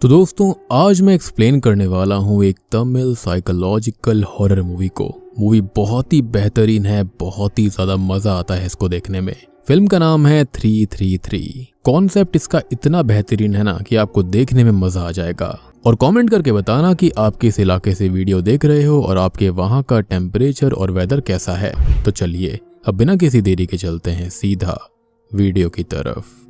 तो दोस्तों आज मैं एक्सप्लेन करने वाला हूँ एक तमिल साइकोलॉजिकल हॉरर मूवी को। मूवी बहुत ही बेहतरीन है, बहुत ही ज्यादा मजा आता है इसको देखने में। फिल्म का नाम है 333। कॉन्सेप्ट इसका इतना बेहतरीन है ना कि आपको देखने में मजा आ जाएगा। और कमेंट करके बताना कि आप किस इलाके से वीडियो देख रहे हो और आपके वहाँ का टेम्परेचर और वेदर कैसा है। तो चलिए अब बिना किसी देरी के चलते हैं सीधा वीडियो की तरफ।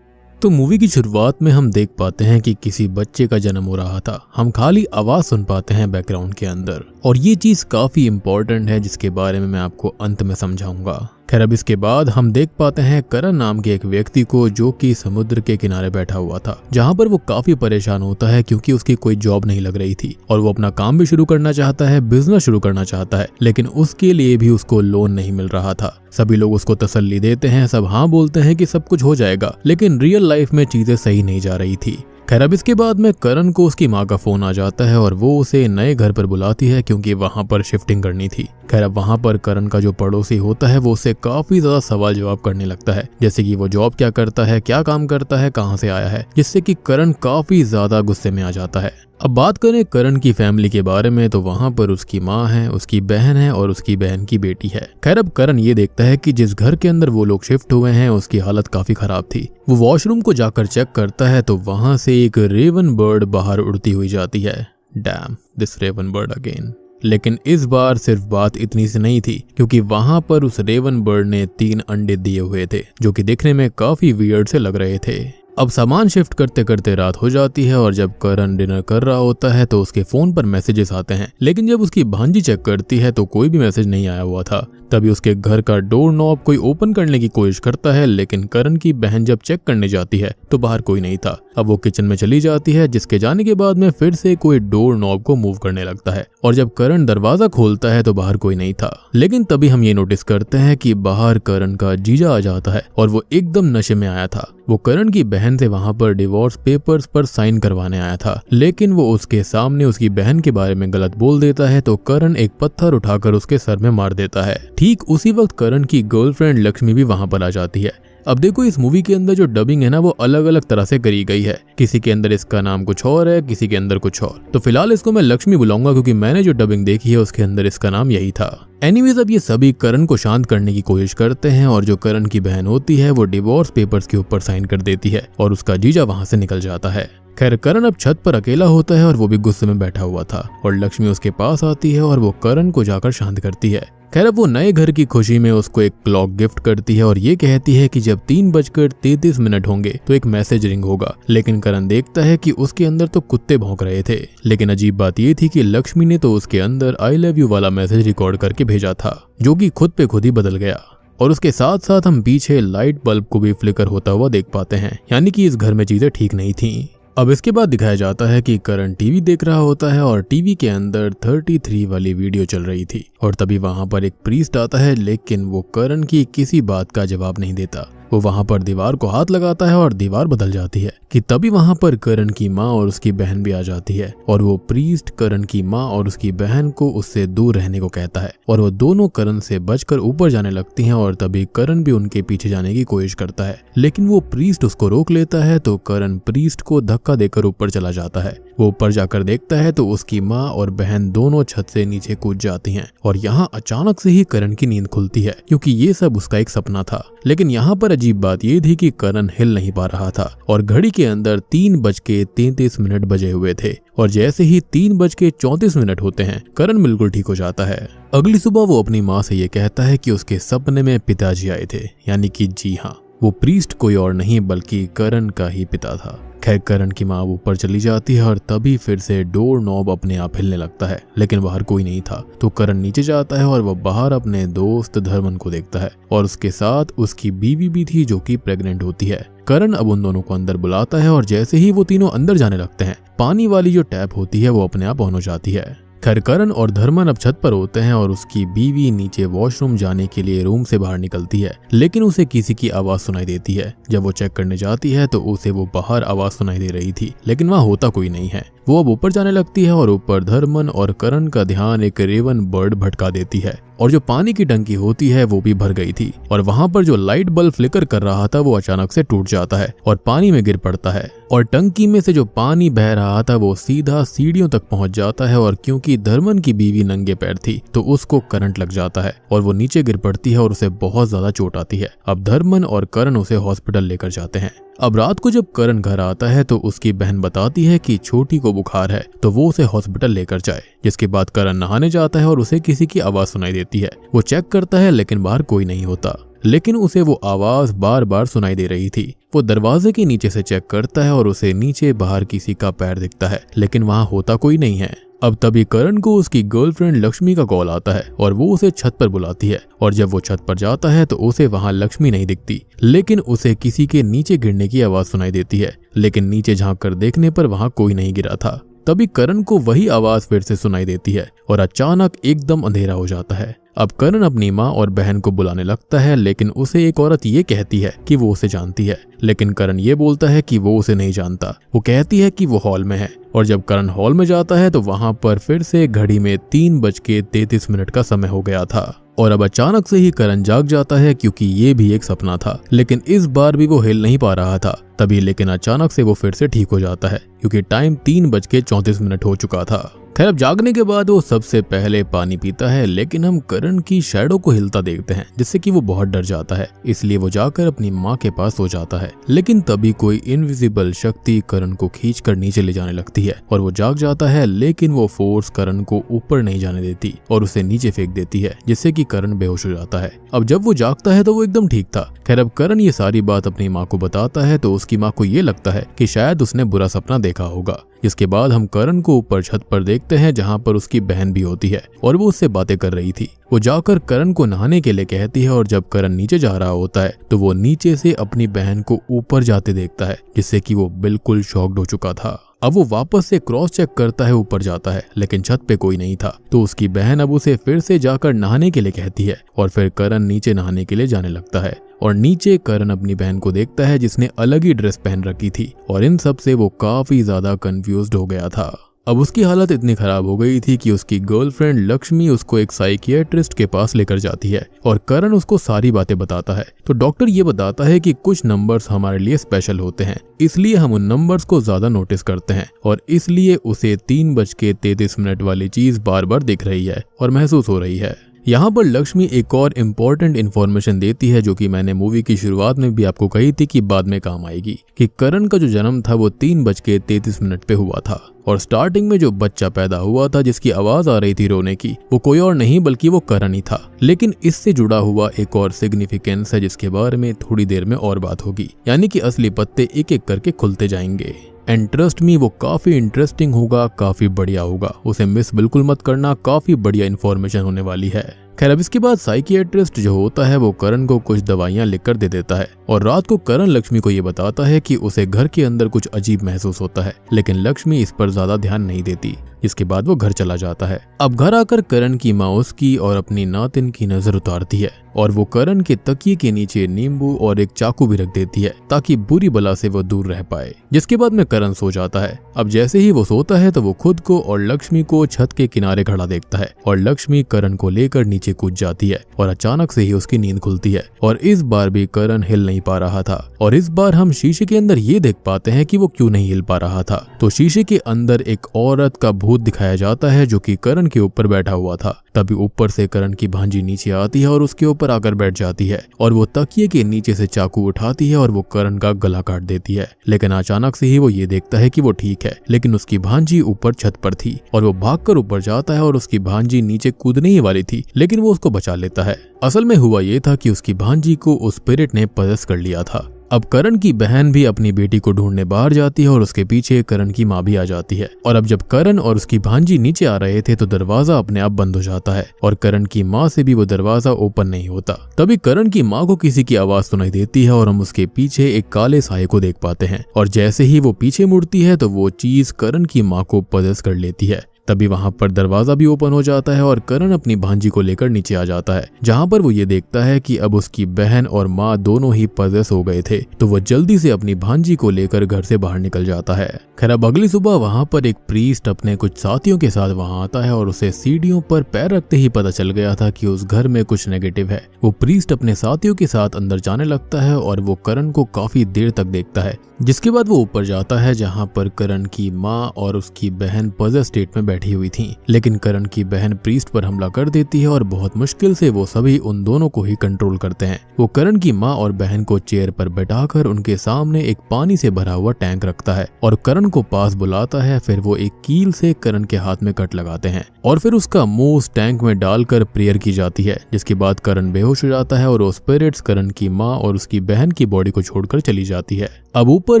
तो मूवी की शुरुआत में हम देख पाते हैं कि किसी बच्चे का जन्म हो रहा था। हम खाली आवाज सुन पाते हैं बैकग्राउंड के अंदर, और ये चीज काफी इंपॉर्टेंट है जिसके बारे में मैं आपको अंत में समझाऊंगा। खैर अब इसके बाद हम देख पाते हैं करण नाम के एक व्यक्ति को जो कि समुद्र के किनारे बैठा हुआ था, जहाँ पर वो काफी परेशान होता है क्योंकि उसकी कोई जॉब नहीं लग रही थी और वो अपना काम भी शुरू करना चाहता है, बिजनेस शुरू करना चाहता है, लेकिन उसके लिए भी उसको लोन नहीं मिल रहा था। सभी लोग उसको तसल्ली देते हैं, सब हाँ बोलते हैं कि सब कुछ हो जाएगा, लेकिन रियल लाइफ में चीजें सही नहीं जा रही थी। खैर अब इसके बाद में करण को उसकी माँ का फोन आ जाता है और वो उसे नए घर पर बुलाती है क्योंकि वहां पर शिफ्टिंग करनी थी। खैर अब वहां पर करण का जो पड़ोसी होता है वो उससे काफी ज्यादा सवाल जवाब करने लगता है, जैसे कि वो जॉब क्या करता है, क्या काम करता है, कहाँ से आया है, जिससे कि करण काफी ज्यादा गुस्से में आ जाता है। अब बात करें करण की फैमिली के बारे में तो वहां पर उसकी माँ है, उसकी बहन है और उसकी बहन की बेटी है। खैर अब करण ये देखता है कि जिस घर के अंदर वो लोग शिफ्ट हुए हैं उसकी हालत काफी खराब थी। वो वॉशरूम को जाकर चेक करता है तो वहां से एक रेवन बर्ड बाहर उड़ती हुई जाती है। Damn this raven bird again. लेकिन इस बार सिर्फ बात इतनी सी नहीं थी, क्योंकि वहां पर उस रेवन बर्ड ने 3 अंडे दिए हुए थे जो कि दिखने में काफी वियर्ड से लग रहे थे। अब सामान शिफ्ट करते करते रात हो जाती है और जब करण डिनर कर रहा होता है तो उसके फोन पर मैसेजेस आते हैं, लेकिन जब उसकी भांजी चेक करती है तो कोई भी मैसेज नहीं आया हुआ था। तभी उसके घर का डोर नॉब कोई ओपन करने की कोशिश करता है, लेकिन करण की बहन जब चेक करने जाती है तो बाहर कोई नहीं था। अब वो किचन में चली जाती है, जिसके जाने के बाद में फिर से कोई डोर नॉब को मूव करने लगता है, और जब करण दरवाजा खोलता है तो बाहर कोई नहीं था। लेकिन तभी हम ये नोटिस करते हैं कि बाहर करण का जीजा आ जाता है और वो एकदम नशे में आया था। वो करण की बहन से वहां पर डिवोर्स पेपर्स पर साइन करवाने आया था, लेकिन वो उसके सामने उसकी बहन के बारे में गलत बोल देता है तो करण एक पत्थर उठाकर उसके सर में मार देता है। ठीक उसी वक्त करण की गर्लफ्रेंड लक्ष्मी भी वहां पर आ जाती है। अब देखो इस मूवी के अंदर जो डबिंग है ना वो अलग अलग तरह से करी गई है। किसी के अंदर इसका नाम कुछ और है, किसी के अंदर कुछ और। तो फिलहाल इसको मैं लक्ष्मी बुलाऊंगा क्योंकि मैंने जो डबिंग देखी है उसके अंदर इसका नाम यही था। एनीवेज अब ये सभी करण को शांत करने की कोशिश करते हैं और जो करण की बहन होती है वो डिवोर्स पेपर्स के ऊपर साइन कर देती है और उसका जीजा वहां से निकल जाता है। खैर करण अब छत पर अकेला होता है और वो भी गुस्से में बैठा हुआ था, और लक्ष्मी उसके पास आती है और वो करण को जाकर शांत करती है। खैर अब वो नए घर की खुशी में उसको एक क्लॉक गिफ्ट करती है और ये कहती है कि जब 3:33 होंगे तो एक मैसेज रिंग होगा। लेकिन करण देखता है कि उसके अंदर तो कुत्ते भौंक रहे थे। लेकिन अजीब बात ये थी कि लक्ष्मी ने तो उसके अंदर आई लव यू वाला मैसेज रिकॉर्ड करके भेजा था, जो कि खुद पे खुद ही बदल गया। और उसके साथ साथ हम पीछे लाइट बल्ब को भी फ्लिकर होता हुआ देख पाते हैं, यानी कि इस घर में चीजें ठीक नहीं थी। अब इसके बाद दिखाया जाता है कि करण टीवी देख रहा होता है और टीवी के अंदर 33 वाली वीडियो चल रही थी, और तभी वहां पर एक प्रीस्ट आता है, लेकिन वो करण की किसी बात का जवाब नहीं देता। वो वहां पर दीवार को हाथ लगाता है और दीवार बदल जाती है कि तभी वहां पर करण की माँ और उसकी बहन भी आ जाती है, और वो प्रीस्ट करण की माँ और उसकी बहन को उससे दूर रहने को कहता है, और वो दोनों करण से बचकर ऊपर जाने लगती हैं। और तभी करण भी उनके पीछे जाने की कोशिश करता है, लेकिन वो प्रीस्ट उसको रोक लेता है, तो करण प्रीस्ट को धक्का देकर ऊपर चला जाता है। वो ऊपर जाकर देखता है तो उसकी माँ और बहन दोनों छत से नीचे कूद जाती हैं, और यहाँ अचानक से ही करण की नींद खुलती है क्योंकि ये सब उसका एक सपना था। लेकिन यहाँ पर अजीब बात ये थी कि करण हिल नहीं पा रहा था, और घड़ी के अंदर 3:33 बजे हुए थे, और जैसे ही 3:34 होते हैं करण बिल्कुल ठीक हो जाता है। अगली सुबह वो अपनी माँ से ये कहता है कि उसके सपने में पिताजी आए थे, यानी कि जी हाँ, वो प्रीस्ट कोई और नहीं बल्कि करण का ही पिता था। खैर करण की माँ ऊपर चली जाती है और तभी फिर से डोर नॉब अपने आप हिलने लगता है, लेकिन बाहर कोई नहीं था। तो करण नीचे जाता है और वह बाहर अपने दोस्त धर्मन को देखता है, और उसके साथ उसकी बीवी भी थी जो कि प्रेग्नेंट होती है। करण अब उन दोनों को अंदर बुलाता है, और जैसे ही वो तीनों अंदर जाने लगते हैं पानी वाली जो टैप होती है वो अपने आप ऑन हो जाती है। खैर करण और धर्मन अब छत पर होते हैं और उसकी बीवी नीचे वॉशरूम जाने के लिए रूम से बाहर निकलती है, लेकिन उसे किसी की आवाज सुनाई देती है। जब वो चेक करने जाती है तो उसे वो बाहर आवाज सुनाई दे रही थी, लेकिन वहाँ होता कोई नहीं है। वो अब ऊपर जाने लगती है और ऊपर धर्मन और करण का ध्यान एक रेवन बर्ड भटका देती है और जो पानी की टंकी होती है वो भी भर गई थी और वहां पर जो लाइट बल्ब फ्लिकर कर रहा था वो अचानक से टूट जाता है और पानी में गिर पड़ता है और टंकी में से जो पानी बह रहा था वो सीधा सीढ़ियों तक पहुंच जाता है और क्योंकि धर्मन की बीवी नंगे पैर थी तो उसको करंट लग जाता है और वो नीचे गिर पड़ती है और उसे बहुत ज्यादा चोट आती है। अब धर्मन और करण उसे हॉस्पिटल लेकर जाते हैं। अब रात को जब करण घर आता है तो उसकी बहन बताती है कि छोटी को बुखार है तो वो उसे हॉस्पिटल लेकर जाए, जिसके बाद करण नहाने जाता है और उसे किसी की आवाज सुनाई देती है। वो चेक करता है लेकिन बाहर कोई नहीं होता, लेकिन उसे वो आवाज बार बार सुनाई दे रही थी। वो दरवाजे के नीचे से चेक करता है और उसे नीचे बाहर किसी का पैर दिखता है लेकिन वहां होता कोई नहीं है। अब तभी करण को उसकी गर्लफ्रेंड लक्ष्मी का कॉल आता है और वो उसे छत पर बुलाती है और जब वो छत पर जाता है तो उसे वहां लक्ष्मी नहीं दिखती, लेकिन उसे किसी के नीचे गिरने की आवाज सुनाई देती है, लेकिन नीचे झांक कर देखने पर वहां कोई नहीं गिरा था। तभी करण को वही आवाज फिर से सुनाई देती है और अचानक एकदम अंधेरा हो जाता है। अब करण अपनी माँ और बहन को बुलाने लगता है, लेकिन उसे एक औरत ये कहती है कि वो उसे जानती है, लेकिन करण ये बोलता है कि वो उसे नहीं जानता। वो कहती है कि वो हॉल में है और जब करण हॉल में जाता है तो वहां पर फिर से घड़ी में 3:33 का समय हो गया था और अब अचानक से ही करण जाग जाता है क्योंकि ये भी एक सपना था, लेकिन इस बार भी वो हिल नहीं पा रहा था। तभी लेकिन अचानक से वो फिर से ठीक हो जाता है क्योंकि टाइम 3:34 हो चुका था। खैर अब जागने के बाद वो सबसे पहले पानी पीता है, लेकिन हम करण की शैडो को हिलता देखते हैं जिससे कि वो बहुत डर जाता है, इसलिए वो जाकर अपनी माँ के पास सो जाता है। लेकिन तभी कोई इनविजिबल शक्ति करण को खींचकर नीचे ले जाने लगती है और वो जाग जाता है, लेकिन वो फोर्स करण को ऊपर नहीं जाने देती और उसे नीचे फेंक देती है जिससे कि करण बेहोश हो जाता है। अब जब वो जागता है तो वो एकदम ठीक था। खैर अब करण ये सारी बात अपनी माँ को बताता है तो उसकी माँ को ये लगता है कि शायद उसने बुरा सपना देखा होगा। इसके बाद हम करण को ऊपर छत पर देखते हैं जहां पर उसकी बहन भी होती है और वो उससे बातें कर रही थी। वो जाकर करण को नहाने के लिए कहती है और जब करण नीचे जा रहा होता है तो वो नीचे से अपनी बहन को ऊपर जाते देखता है जिससे कि वो बिल्कुल शॉक्ड हो चुका था। अब वो वापस से क्रॉस चेक करता है, ऊपर जाता है लेकिन छत पे कोई नहीं था, तो उसकी बहन अब उसे फिर से जाकर नहाने के लिए कहती है और फिर करण नीचे नहाने के लिए जाने लगता है और नीचे करण अपनी बहन को देखता है जिसने अलग ही ड्रेस पहन रखी थी और इन सब से वो काफी ज्यादा कंफ्यूज्ड हो गया था। अब उसकी हालत इतनी खराब हो गई थी कि उसकी गर्लफ्रेंड लक्ष्मी उसको एक साइकियाट्रिस्ट के पास लेकर जाती है और करण उसको सारी बातें बताता है। तो डॉक्टर ये बताता है कि कुछ नंबर्स हमारे लिए स्पेशल होते हैं, इसलिए हम उन नंबर्स को ज्यादा नोटिस करते हैं और इसलिए उसे 3:33 वाली चीज बार बार दिख रही है और महसूस हो रही है। यहाँ पर लक्ष्मी एक और इम्पोर्टेंट इन्फॉर्मेशन देती है जो कि मैंने मूवी की शुरुआत में भी आपको कही थी कि बाद में काम आएगी, कि करण का जो जन्म था वो 3:33 पे हुआ था और स्टार्टिंग में जो बच्चा पैदा हुआ था जिसकी आवाज आ रही थी रोने की, वो कोई और नहीं बल्कि वो करण ही था। लेकिन इससे जुड़ा हुआ एक और सिग्निफिकेंस है जिसके बारे में थोड़ी देर में और बात होगी, यानी कि असली पत्ते एक एक करके खुलते जाएंगे। एंड ट्रस्ट मी, वो काफी इंटरेस्टिंग होगा, काफी बढ़िया होगा, उसे मिस बिल्कुल मत करना, काफी बढ़िया इन्फॉर्मेशन होने वाली है। खैर अब इसके बाद साइकियाट्रिस्ट जो होता है वो करण को कुछ दवाइयां लिखकर दे देता है और रात को करण लक्ष्मी को ये बताता है कि उसे घर के अंदर कुछ अजीब महसूस होता है, लेकिन लक्ष्मी इस पर ज्यादा ध्यान नहीं देती। इसके बाद वो घर चला जाता है। अब घर आकर करण की माँ उसकी और अपनी नातिन की नजर उतारती है और वो करण के तकिए के नीचे नींबू और एक चाकू भी रख देती है ताकि बुरी बला से वो दूर रह पाए। जिसके बाद में करण सो जाता है। अब जैसे ही वो सोता है तो वो खुद को और लक्ष्मी को छत के किनारे खड़ा देखता है और लक्ष्मी करण को लेकर नीचे कूद जाती है और अचानक से ही उसकी नींद खुलती है और इस बार भी करण हिल नहीं पा रहा था और इस बार हम शीशे के अंदर ये देख पाते हैं कि वो क्यों नहीं हिल पा रहा था। तो शीशे के अंदर एक औरत का भूत दिखाया जाता है जो कि करण के ऊपर बैठा हुआ था। तभी ऊपर से करण की भांजी नीचे आती है और उसके ऊपर आकर बैठ जाती है और वो तकिए के नीचे से चाकू उठाती है और वो करण का गला काट देती है। लेकिन अचानक से ही वो ये देखता है कि वो ठीक है, लेकिन उसकी भांजी ऊपर छत पर थी और वो भागकर ऊपर जाता है और उसकी भांजी नीचे कूदने ही वाली थी, लेकिन वो उसको बचा लेता है। असल में हुआ ये था कि उसकी भांजी को उस स्पिरिट ने पजेस कर लिया था। अब करण की बहन भी अपनी बेटी को ढूंढने बाहर जाती है और उसके पीछे करण की माँ भी आ जाती है और अब जब करण और उसकी भांजी नीचे आ रहे थे तो दरवाजा अपने आप बंद हो जाता है और करण की माँ से भी वो दरवाजा ओपन नहीं होता। तभी करण की माँ को किसी की आवाज सुनाई देती है और हम उसके पीछे एक काले साये को देख पाते हैं और जैसे ही वो पीछे मुड़ती है तो वो चीज करण की माँ को पजेस कर लेती है। तभी वहां पर दरवाजा भी ओपन हो जाता है और करण अपनी भांजी को लेकर नीचे आ जाता है, जहां पर वो ये देखता है कि अब उसकी बहन और माँ दोनों ही पजेस हो गए थे। तो वो जल्दी से अपनी भांजी को लेकर घर से बाहर निकल जाता है। खैर अब अगली सुबह वहां पर एक प्रीस्ट अपने कुछ साथियों के साथ वहां आता है और उसे सीढ़ियों पर पैर रखते ही पता चल गया था कि उस घर में कुछ नेगेटिव है। वो प्रीस्ट अपने साथियों के साथ अंदर जाने लगता है और वो करण को काफी देर तक देखता है, जिसके बाद वो ऊपर जाता है जहां पर करण की माँ और उसकी बहन पजल स्टेट में बैठी हुई थी। लेकिन करण की बहन प्रीस्ट पर हमला कर देती है और बहुत मुश्किल से वो सभी उन दोनों को ही कंट्रोल करते हैं। वो करण की माँ और बहन को चेयर पर बैठाकर उनके सामने एक पानी से भरा हुआ टैंक रखता है और करण को पास बुलाता है। फिर वो एक कील से करण के हाथ में कट लगाते हैं और फिर उसका मुंह उस टैंक में डालकर प्रेयर की जाती है, जिसके बाद करण बेहोश हो जाता है और वो स्पिरिट्स करण की माँ और उसकी बहन की बॉडी को छोड़कर चली जाती है। अब ऊपर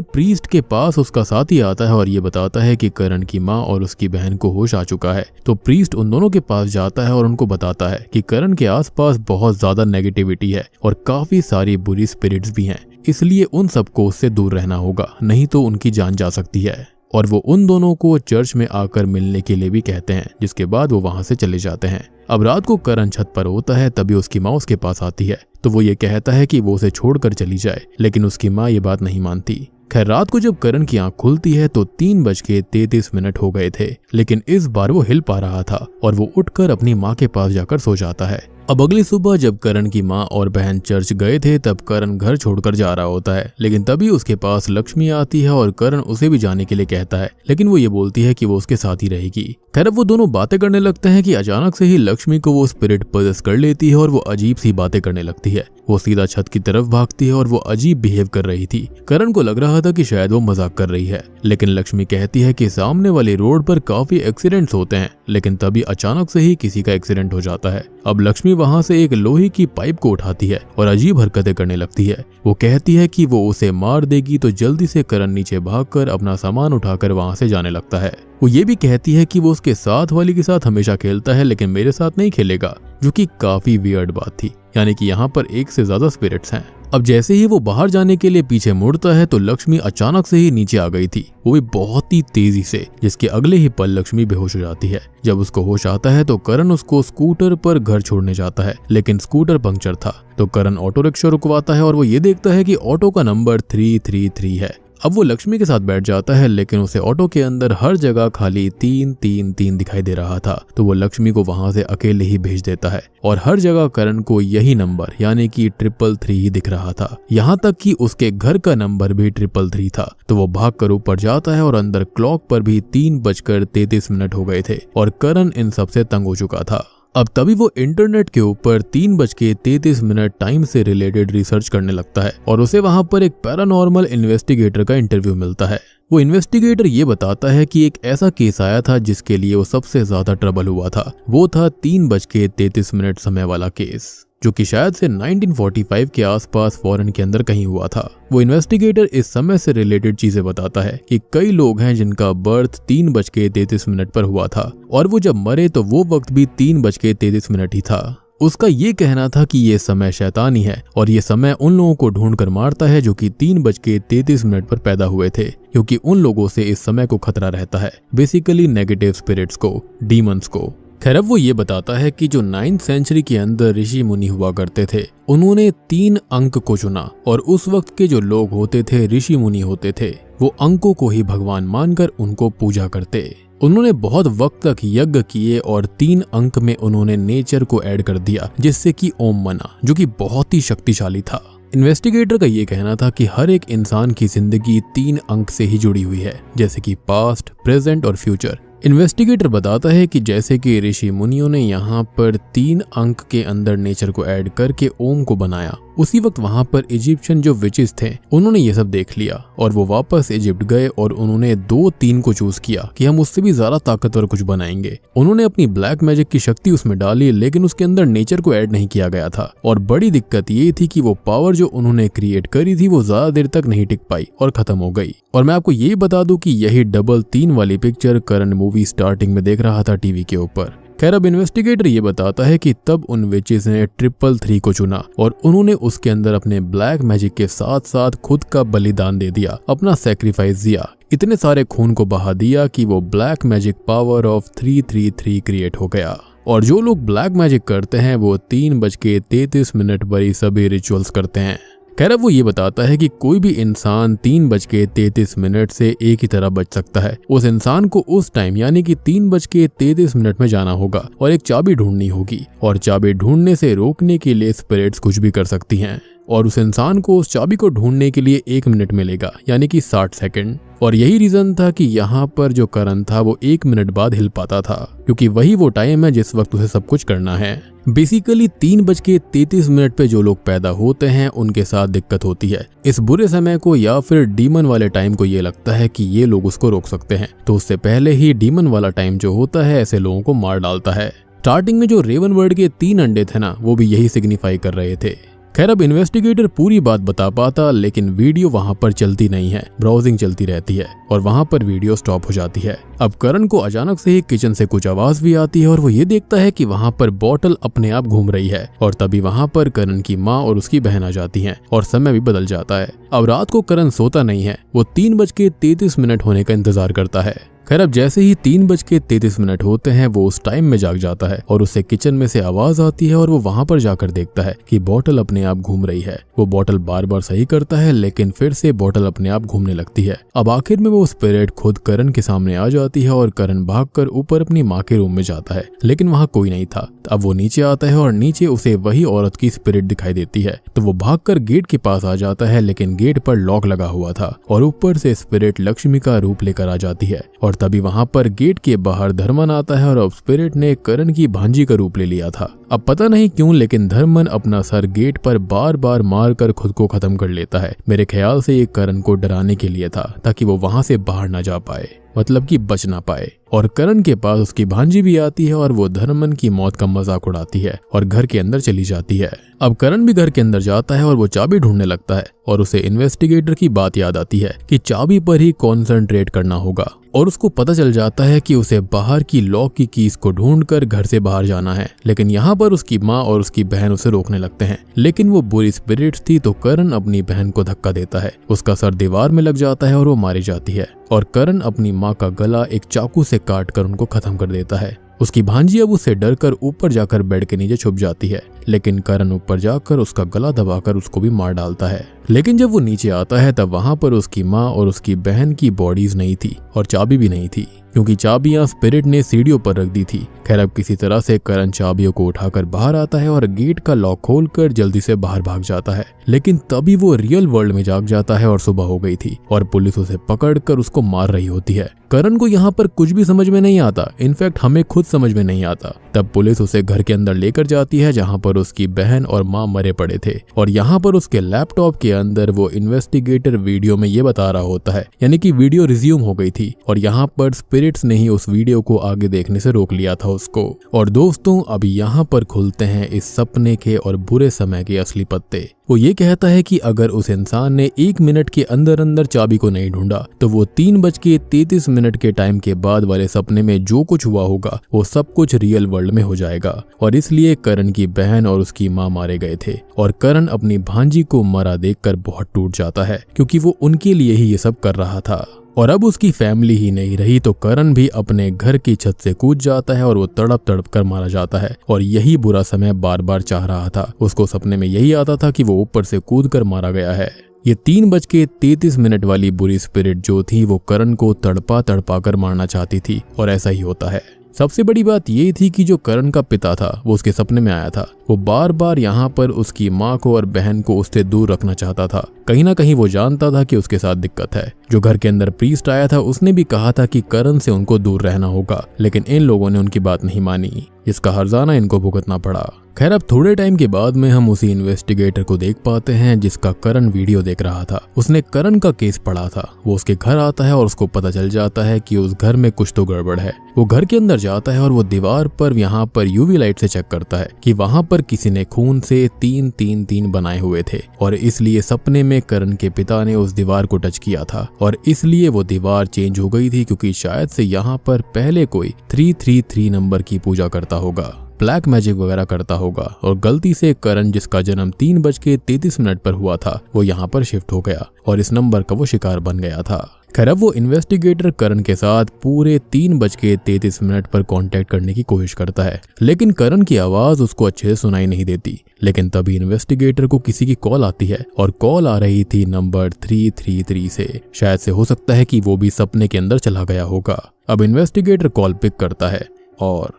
प्रीस्ट के पास उसका साथी आता है और ये बताता है कि करण की माँ और उसकी बहन को होश आ चुका है। तो प्रीस्ट उन दोनों के पास जाता है और उनको बताता है कि करण के आसपास बहुत ज्यादा नेगेटिविटी है और काफी सारी बुरी स्पिरिट्स भी हैं, इसलिए उन सबको उससे दूर रहना होगा, नहीं तो उनकी जान जा सकती है। और वो उन दोनों को चर्च में आकर मिलने के लिए भी कहते हैं, जिसके बाद वो वहां से चले जाते हैं। अब रात को करण छत पर होता है, तभी उसकी माँ उसके पास आती है। तो वो ये कहता है कि वो उसे छोड़कर चली जाए, लेकिन उसकी माँ ये बात नहीं मानती। खैर रात को जब करण की आंख खुलती है तो 3:33 हो गए थे, लेकिन इस बार वो हिल पा रहा था और वो उठकर अपनी माँ के पास जाकर सो जाता है। अब अगली सुबह जब करण की माँ और बहन चर्च गए थे तब करण घर छोड़कर जा रहा होता है, लेकिन तभी उसके पास लक्ष्मी आती है और करण उसे भी जाने के लिए कहता है, लेकिन वो ये बोलती है कि वो उसके साथ ही रहेगी। खैर अब वो दोनों बातें करने लगते हैं कि अचानक से ही लक्ष्मी को वो स्पिरिट पजेस कर लेती है और वो अजीब सी बातें करने लगती है। वो सीधा छत की तरफ भागती है और वो अजीब बिहेव कर रही थी। करण को लग रहा था कि शायद वो मजाक कर रही है, लेकिन लक्ष्मी कहती है कि सामने वाली रोड पर काफी एक्सीडेंट्स होते हैं, लेकिन तभी अचानक से ही किसी का एक्सीडेंट हो जाता है। अब लक्ष्मी वहां से एक लोहे की पाइप को उठाती है और अजीब हरकतें करने लगती है। वो कहती है कि वो उसे मार देगी, तो जल्दी से करण नीचे भागकर अपना सामान उठाकर वहां से जाने लगता है। वो ये भी कहती है कि वो उसके साथ वाली के साथ हमेशा खेलता है, लेकिन मेरे साथ नहीं खेलेगा, जो कि काफी वियर्ड बात थी, यानी कि यहाँ पर एक से ज्यादा स्पिरिट्स हैं। अब जैसे ही वो बाहर जाने के लिए पीछे मुड़ता है तो लक्ष्मी अचानक से ही नीचे आ गई थी, वो भी बहुत ही तेजी से, जिसके अगले ही पल लक्ष्मी बेहोश हो जाती है। जब उसको होश आता है तो करण उसको स्कूटर पर घर छोड़ने जाता है, लेकिन स्कूटर पंक्चर था। तो करण ऑटो रिक्शा रुकवाता है और वो ये देखता है कि ऑटो का नंबर 333 है। अब वो लक्ष्मी के साथ बैठ जाता है, लेकिन उसे ऑटो के अंदर हर जगह खाली 333 दिखाई दे रहा था। तो वो लक्ष्मी को वहां से अकेले ही भेज देता है और हर जगह करण को यही नंबर यानी कि 333 ही दिख रहा था। यहाँ तक कि उसके घर का नंबर भी 333 था। तो वो भाग कर ऊपर जाता है और अंदर क्लॉक पर भी 3:33 हो गए थे और करण इन सबसे तंग हो चुका था। अब तभी वो इंटरनेट के ऊपर 3:33 टाइम से रिलेटेड रिसर्च करने लगता है और उसे वहां पर एक पैरानॉर्मल इन्वेस्टिगेटर का इंटरव्यू मिलता है। वो इन्वेस्टिगेटर ये बताता है कि एक ऐसा केस आया था जिसके लिए वो सबसे ज्यादा ट्रबल हुआ था। वो था 3:33 समय वाला केस, जो कि शायद से 1945 के आसपास फॉरेन के अंदर कहीं हुआ था। वो इन्वेस्टिगेटर इस समय से रिलेटेड चीजें बताता है कि कई लोग हैं जिनका बर्थ 3:33 पर हुआ था और वो जब मरे तो वो वक्त भी 3:33 ही था। उसका ये कहना था कि ये समय शैतानी है और ये समय उन लोगों को ढूंढ कर मारता है जो कि 3:33 पर पैदा हुए थे, क्योंकि उन लोगों से इस समय को खतरा रहता है, बेसिकली नेगेटिव स्पिरिट्स को, डीमंस को। खैर अब वो ये बताता है कि जो 9th सेंचुरी के अंदर ऋषि मुनि हुआ करते थे, उन्होंने 3 अंक को चुना और उस वक्त के जो लोग होते थे, ऋषि मुनि होते थे, वो अंकों को ही भगवान मानकर उनको पूजा करते। उन्होंने बहुत वक्त तक यज्ञ किए और 3 अंक में उन्होंने नेचर को ऐड कर दिया, जिससे कि ओम बना, जो कि बहुत ही शक्तिशाली था। इन्वेस्टिगेटर का ये कहना था कि हर एक इंसान की जिंदगी 3 अंक से ही जुड़ी हुई है, जैसे कि पास्ट, प्रेजेंट और फ्यूचर। इन्वेस्टिगेटर बताता है कि जैसे कि ऋषि मुनियों ने यहाँ पर 3 अंक के अंदर नेचर को ऐड करके ओम को बनाया, उसी वक्त वहां पर इजिप्शियन जो विचेस थे उन्होंने ये सब देख लिया और वो वापस इजिप्ट गए और उन्होंने 2-3 को चूज किया कि हम उससे भी ज्यादा ताकतवर कुछ बनाएंगे। उन्होंने अपनी ब्लैक मैजिक की शक्ति उसमें डाली, लेकिन उसके अंदर नेचर को ऐड नहीं किया गया था और बड़ी दिक्कत ये थी कि वो पावर जो उन्होंने क्रिएट करी थी वो ज्यादा देर तक नहीं टिक पाई और खत्म हो गई। और मैं आपको ये बता दूं कि यही डबल 3 वाली पिक्चर करण मूवी स्टार्टिंग में देख रहा था टीवी के ऊपर। खैर अब इन्वेस्टिगेटर ये बताता है कि तब उन विचेस ने 333 को चुना और उन्होंने उसके अंदर अपने ब्लैक मैजिक के साथ साथ खुद का बलिदान दे दिया, अपना सैक्रिफाइस दिया, इतने सारे खून को बहा दिया कि वो black magic power of 333 create हो गया। और जो लोग ब्लैक मैजिक करते हैं वो 3:33 पर ही सभी रिचुअल्स करते हैं। खैर अब वो ये बताता है कि कोई भी इंसान 3:33 से एक ही तरह बच सकता है। उस इंसान को उस टाइम यानी कि 3:33 में जाना होगा और एक चाबी ढूंढनी होगी, और चाबी ढूंढने से रोकने के लिए स्पिरिट्स कुछ भी कर सकती हैं, और उस इंसान को उस चाबी को ढूंढने के लिए 1 मिनट मिलेगा यानी कि 60 सेकंड। और यही रीजन था कि यहाँ पर जो करण था वो 1 मिनट बाद हिल पाता था, क्योंकि वही वो टाइम है जिस वक्त उसे सब कुछ करना है। बेसिकली 3:33 पे जो लोग पैदा होते हैं उनके साथ दिक्कत होती है। इस बुरे समय को या फिर डीमन वाले टाइम को ये लगता है कि ये लोग उसको रोक सकते हैं, तो उससे पहले ही डीमन वाला टाइम जो होता है ऐसे लोगों को मार डालता है। स्टार्टिंग में जो रेवन वर्ड के 3 अंडे थे ना, वो भी यही सिग्निफाई कर रहे थे। खैर अब इन्वेस्टिगेटर पूरी बात बता पाता, लेकिन वीडियो वहां पर चलती नहीं है, ब्राउजिंग चलती रहती है और वहां पर वीडियो स्टॉप हो जाती है। अब करण को अचानक से ही किचन से कुछ आवाज भी आती है और वो ये देखता है कि वहां पर बॉटल अपने आप घूम रही है, और तभी वहां पर करण की माँ और उसकी बहन आ जाती हैं और समय भी बदल जाता है। अब रात को करण सोता नहीं है, वो 3:33 होने का इंतजार करता है। खैर अब जैसे ही 3:33 होते हैं वो उस टाइम में जाग जाता है और उसे किचन में से आवाज आती है और वो वहां पर जाकर देखता है कि बॉटल अपने आप घूम रही है। वो बॉटल बार बार सही करता है, लेकिन फिर से बॉटल अपने आप घूमने लगती है। अब आखिर में वो स्पिरिट खुद करण के सामने आ जाती है और करण भागकर ऊपर अपनी माँ के रूम में जाता है, लेकिन वहाँ कोई नहीं था। अब वो नीचे आता है और नीचे उसे वही औरत की स्पिरिट दिखाई देती है, तो वो भागकर गेट के पास आ जाता है, लेकिन गेट पर लॉक लगा हुआ था और ऊपर से स्पिरिट लक्ष्मी का रूप लेकर आ जाती है। और तभी वहां पर गेट के बाहर धर्मन आता है और अब स्पिरिट ने करण की भांजी का रूप ले लिया था। अब पता नहीं क्यों, लेकिन धर्मन अपना सर गेट पर बार बार मार कर खुद को खत्म कर लेता है। मेरे ख्याल से ये करण को डराने के लिए था, ताकि वो वहां से बाहर ना जा पाए, मतलब कि बच ना पाए। और करण के पास उसकी भांजी भी आती है और वो धर्मन की मौत का मजाक उड़ाती है और घर के अंदर चली जाती है। अब करण भी घर के अंदर जाता है और वो चाबी ढूंढने लगता है और उसे इन्वेस्टिगेटर की बात याद आती है कि चाबी पर ही कॉन्सेंट्रेट करना होगा, और उसको पता चल जाता है कि उसे बाहर की लॉक की कीज को ढूंढकर घर से बाहर जाना है। लेकिन यहाँ पर उसकी माँ और उसकी बहन उसे रोकने लगते हैं, लेकिन वो बुरी स्पिरिट्स थी, तो करण अपनी बहन को धक्का देता है, उसका सर दीवार में लग जाता है और वो मारी जाती है। और करण अपनी माँ का गला एक चाकू से काटकर उनको खत्म कर देता है। उसकी भांजी अब उससे डरकर ऊपर जाकर बेड के नीचे छुप जाती है, लेकिन करण ऊपर जाकर उसका गला दबाकर उसको भी मार डालता है। लेकिन जब वो नीचे आता है तब वहां पर उसकी माँ और उसकी बहन की बॉडीज नहीं थी और चाबी भी नहीं थी, क्योंकि चाबियां स्पिरिट ने सीढ़ियों पर रख दी थी। खैर अब किसी तरह से करण चाबियों को उठाकर बाहर आता है और गेट का लॉक खोलकर जल्दी से बाहर भाग जाता है, लेकिन तभी वो रियल वर्ल्ड में जाग जाता है और सुबह हो गई थी और पुलिस उसे पकड़कर उसको मार रही होती है। करण को यहाँ पर कुछ भी समझ में नहीं आता, इनफैक्ट हमें खुद समझ में नहीं आता। तब पुलिस उसे घर के अंदर लेकर जाती है जहाँ पर उसकी बहन और माँ मरे पड़े थे, और यहाँ पर उसके लैपटॉप के अंदर वो इन्वेस्टिगेटर वीडियो में ये बता रहा होता है, यानी कि वीडियो रिज्यूम हो गई थी और यहाँ पर स्पिरिट्स ने ही उस वीडियो को आगे देखने से रोक लिया था उसको। और दोस्तों अभी यहाँ पर खुलते हैं इस सपने के और बुरे समय के असली पत्ते। वो ये कहता है कि अगर उस इंसान ने 1 मिनट के अंदर अंदर चाबी को नहीं ढूंढा तो वो 3:33 के टाइम के बाद वाले सपने में जो कुछ हुआ होगा वो सब कुछ रियल वर्ल्ड में हो जाएगा। और इसलिए करण की बहन और उसकी माँ मारे गए थे और करण अपनी भांजी को मरा देखकर बहुत टूट जाता है, क्योंकि वो उनके लिए ही ये सब कर रहा था। और अब उसकी फैमिली ही नहीं रही तो करण भी अपने घर की छत से कूद जाता है और वो तड़प तड़प कर मारा जाता है। और यही बुरा समय बार बार चाह रहा था, उसको सपने में यही आता था कि वो ऊपर से कूद कर मारा गया है। ये 3:33 वाली बुरी स्पिरिट जो थी वो करण को तड़पा तड़पा कर मारना चाहती थी, और ऐसा ही होता है। सबसे बड़ी बात ये थी कि जो करण का पिता था वो उसके सपने में आया था। वो बार बार यहाँ पर उसकी माँ को और बहन को उससे दूर रखना चाहता था। कहीं ना कहीं वो जानता था कि उसके साथ दिक्कत है। जो घर के अंदर प्रीस्ट आया था उसने भी कहा था कि करण से उनको दूर रहना होगा, लेकिन इन लोगों ने उनकी बात नहीं मानी, जिसका हर्जाना इनको भुगतना पड़ा। खैर अब थोड़े टाइम के बाद में हम उसी इन्वेस्टिगेटर को देख पाते हैं जिसका करण वीडियो देख रहा था। उसने करण का केस पढ़ा था। वो उसके घर आता है और उसको पता चल जाता है कि उस घर में कुछ तो गड़बड़ है। वो घर के अंदर जाता है और वो दीवार पर यहाँ पर यूवी लाइट से चेक करता है कि वहाँ पर किसी ने खून से 3-3-3 बनाए हुए थे और इसलिए सपने में करण के पिता ने उस दीवार को टच किया था और इसलिए वो दीवार चेंज हो गई थी क्योंकि शायद से यहाँ पर पहले कोई 333 नंबर की पूजा करता होगा, ब्लैक मैजिक वगैरह करता होगा और गलती से करण जिसका जन्म 3:33 पर हुआ था वो यहाँ पर शिफ्ट हो गया और इस नंबर का वो शिकार बन गया था। खैर अब वो इन्वेस्टिगेटर करण के साथ पूरे 3:33 पर कांटेक्ट करने की कोशिश करता है, लेकिन करण की आवाज उसको अच्छे से सुनाई नहीं देती। लेकिन तभी इन्वेस्टिगेटर को किसी की कॉल आती है और कॉल आ रही थी नंबर 333 से। शायद से हो सकता है कि वो भी सपने के अंदर चला गया होगा। अब इन्वेस्टिगेटर कॉल पिक करता है और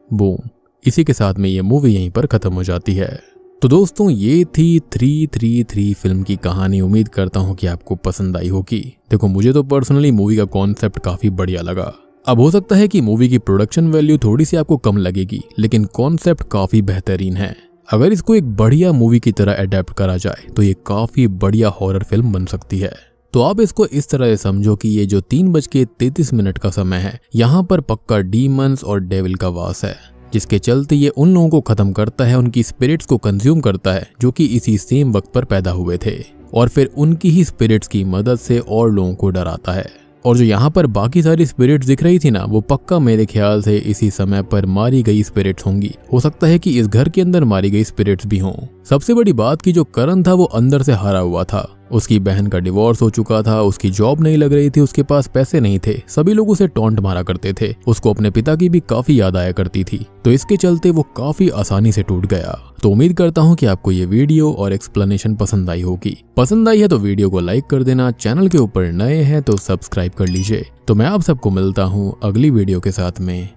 बूम, इसी के साथ में ये मूवी यहीं पर खत्म हो जाती है। तो दोस्तों ये थी 333 फिल्म की कहानी। उम्मीद करता हूँ कि आपको पसंद आई होगी। देखो मुझे तो पर्सनली मूवी का कॉन्सेप्ट काफी बढ़िया लगा। अब हो सकता है कि मूवी की प्रोडक्शन वैल्यू थोड़ी सी आपको कम लगेगी, लेकिन कॉन्सेप्ट काफी बेहतरीन है। अगर इसको एक बढ़िया मूवी की तरह अडेप्ट करा जाए तो ये काफी बढ़िया हॉरर फिल्म बन सकती है। तो आप इसको इस तरह से समझो कि ये जो 3:33 का समय है, यहाँ पर पक्का डीमंस और डेविल का वास है, जिसके चलते ये उन लोगों को खत्म करता है, उनकी स्पिरिट्स को कंज्यूम करता है जो कि इसी सेम वक्त पर पैदा हुए थे और फिर उनकी ही स्पिरिट्स की मदद से और लोगों को डराता है। और जो यहाँ पर बाकी सारी स्पिरिट्स दिख रही थी ना, वो पक्का मेरे ख्याल से इसी समय पर मारी गई स्पिरिट्स होंगी। हो सकता है कि इस घर के अंदर मारी गई स्पिरिट्स भी हों। सबसे बड़ी बात कि जो करण था वो अंदर से हारा हुआ था। उसकी बहन का डिवोर्स हो चुका था, उसकी जॉब नहीं लग रही थी, उसके पास पैसे नहीं थे, सभी लोग उसे टॉन्ट मारा करते थे, उसको अपने पिता की भी काफी याद आया करती थी। तो इसके चलते वो काफी आसानी से टूट गया। तो उम्मीद करता हूँ कि आपको ये वीडियो और एक्सप्लेनेशन पसंद आई होगी। पसंद आई है तो वीडियो को लाइक कर देना, चैनल के ऊपर नए हैं तो सब्सक्राइब कर लीजिए। तो मैं आप सबको मिलता हूँ अगली वीडियो के साथ में,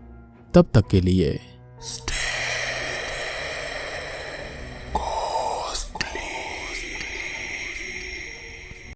तब तक के लिए